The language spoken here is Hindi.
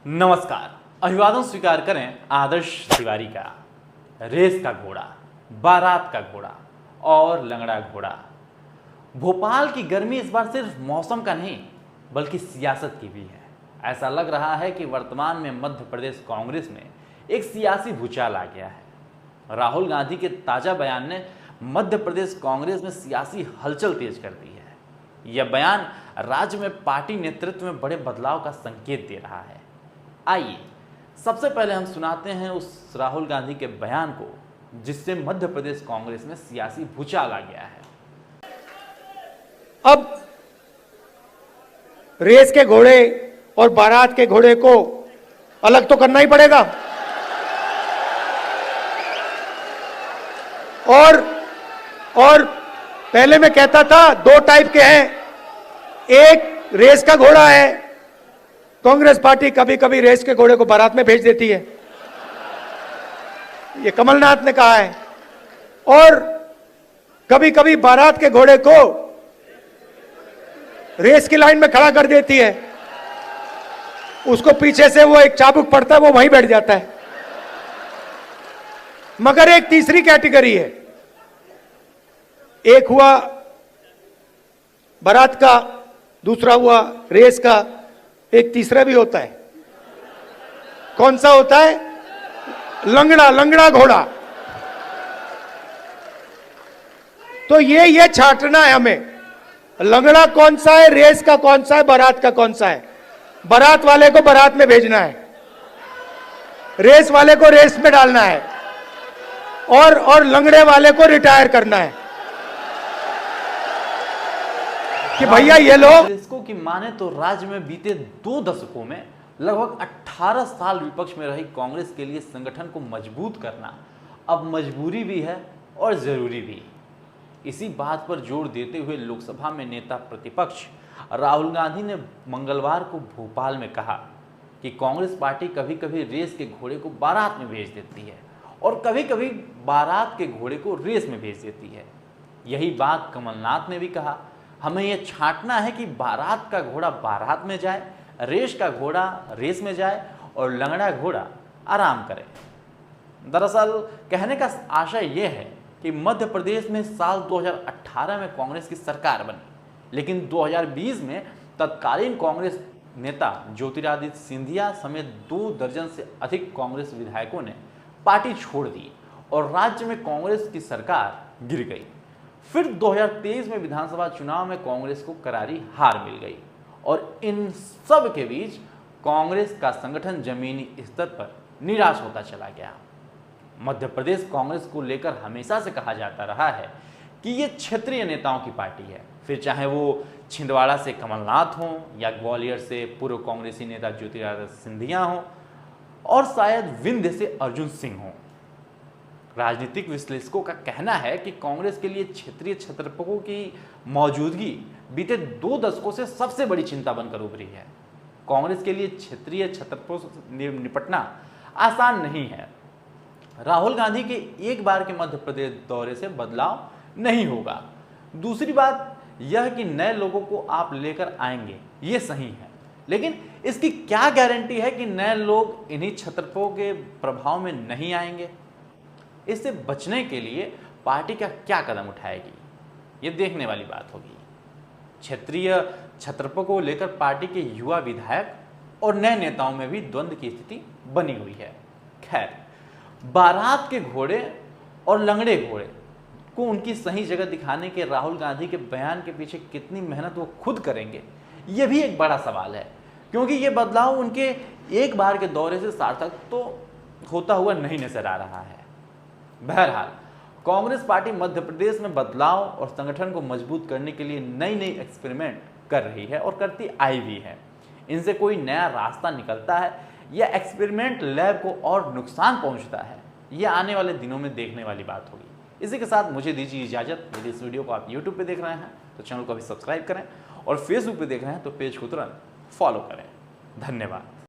नमस्कार। अभिवादन स्वीकार करें आदर्श तिवारी का। रेस का घोड़ा, बारात का घोड़ा और लंगड़ा घोड़ा। भोपाल की गर्मी इस बार सिर्फ मौसम का नहीं बल्कि सियासत की भी है। ऐसा लग रहा है कि वर्तमान में मध्य प्रदेश कांग्रेस में एक सियासी भूचाल आ गया है। राहुल गांधी के ताजा बयान ने मध्य प्रदेश कांग्रेस में सियासी हलचल तेज कर दी है। यह बयान राज्य में पार्टी नेतृत्व में बड़े बदलाव का संकेत दे रहा है। आइए सबसे पहले हम सुनाते हैं उस राहुल गांधी के बयान को जिससे मध्य प्रदेश कांग्रेस में सियासी भूचाल आ गया है। अब रेस के घोड़े और बारात के घोड़े को अलग तो करना ही पड़ेगा। और पहले मैं कहता था दो टाइप के हैं। एक रेस का घोड़ा है, कांग्रेस पार्टी कभी कभी रेस के घोड़े को बारात में भेज देती है, ये कमलनाथ ने कहा है। और कभी कभी बारात के घोड़े को रेस की लाइन में खड़ा कर देती है, उसको पीछे से वो एक चाबुक पड़ता है, वो वहीं बैठ जाता है। मगर एक तीसरी कैटेगरी है। एक हुआ बारात का, दूसरा हुआ रेस का, एक तीसरा भी होता है। कौन सा होता है? लंगड़ा घोड़ा। तो ये छांटना है हमें, लंगड़ा कौन सा है, रेस का कौन सा है, बारात का कौन सा है। बारात वाले को बारात में भेजना है, रेस वाले को रेस में डालना है, और लंगड़े वाले को रिटायर करना है कि भैया ये लोग। इसको की माने तो राज्य में बीते 2 दशकों में लगभग 18 साल विपक्ष में रही कांग्रेस के लिए संगठन को मजबूत करना अब मजबूरी भी है और जरूरी भी। इसी बात पर जोर देते हुए लोकसभा में नेता प्रतिपक्ष राहुल गांधी ने मंगलवार को भोपाल में कहा कि कांग्रेस पार्टी कभी कभी रेस के घोड़े को बारात में भेज देती है और कभी कभी बारात के घोड़े को रेस में भेज देती है। यही बात कमलनाथ ने भी कहा। हमें यह छांटना है कि बारात का घोड़ा बारात में जाए, रेस का घोड़ा रेस में जाए और लंगड़ा घोड़ा आराम करे। दरअसल कहने का आशय यह है कि मध्य प्रदेश में साल 2018 में कांग्रेस की सरकार बनी, लेकिन 2020 में तत्कालीन कांग्रेस नेता ज्योतिरादित्य सिंधिया समेत 2 दर्जन से अधिक कांग्रेस विधायकों ने पार्टी छोड़ दी और राज्य में कांग्रेस की सरकार गिर गई। फिर 2023 में विधानसभा चुनाव में कांग्रेस को करारी हार मिल गई और इन सब के बीच कांग्रेस का संगठन जमीनी स्तर पर निराश होता चला गया। मध्य प्रदेश कांग्रेस को लेकर हमेशा से कहा जाता रहा है कि ये क्षेत्रीय नेताओं की पार्टी है, फिर चाहे वो छिंदवाड़ा से कमलनाथ हों या ग्वालियर से पूर्व कांग्रेसी नेता ज्योतिरादित्य सिंधिया हों और शायद विंध्य से अर्जुन सिंह हों। राजनीतिक विश्लेषकों का कहना है कि कांग्रेस के लिए क्षेत्रीय छत्रपों की मौजूदगी बीते 2 दशकों से सबसे बड़ी चिंता बनकर उभरी है। कांग्रेस के लिए क्षेत्रीय छत्रपों से निपटना आसान नहीं है। राहुल गांधी के एक बार के मध्य प्रदेश दौरे से बदलाव नहीं होगा। दूसरी बात यह कि नए लोगों को आप लेकर आएंगे, ये सही है, लेकिन इसकी क्या गारंटी है कि नए लोग इन्हीं छत्रपों के प्रभाव में नहीं आएंगे? इससे बचने के लिए पार्टी का क्या कदम उठाएगी, ये देखने वाली बात होगी। क्षेत्रीय छत्रपों को लेकर पार्टी के युवा विधायक और नए नेताओं में भी द्वंद्व की स्थिति बनी हुई है। खैर, बारात के घोड़े और लंगड़े घोड़े को उनकी सही जगह दिखाने के राहुल गांधी के बयान के पीछे कितनी मेहनत वो खुद करेंगे, ये भी एक बड़ा सवाल है, क्योंकि ये बदलाव उनके एक बार के दौरे से सार्थक तो होता हुआ नहीं नजर आ रहा है। बहरहाल, कांग्रेस पार्टी मध्य प्रदेश में बदलाव और संगठन को मजबूत करने के लिए नई एक्सपेरिमेंट कर रही है और करती आई भी है। इनसे कोई नया रास्ता निकलता है या एक्सपेरिमेंट लैब को और नुकसान पहुंचता है, यह आने वाले दिनों में देखने वाली बात होगी। इसी के साथ मुझे दीजिए इजाजत। यदि इस वीडियो को आप यूट्यूब पे देख रहे हैं तो चैनल को अभी सब्सक्राइब करें और फेसबुक पे देख रहे हैं तो पेज को तुरंत फॉलो करें। धन्यवाद।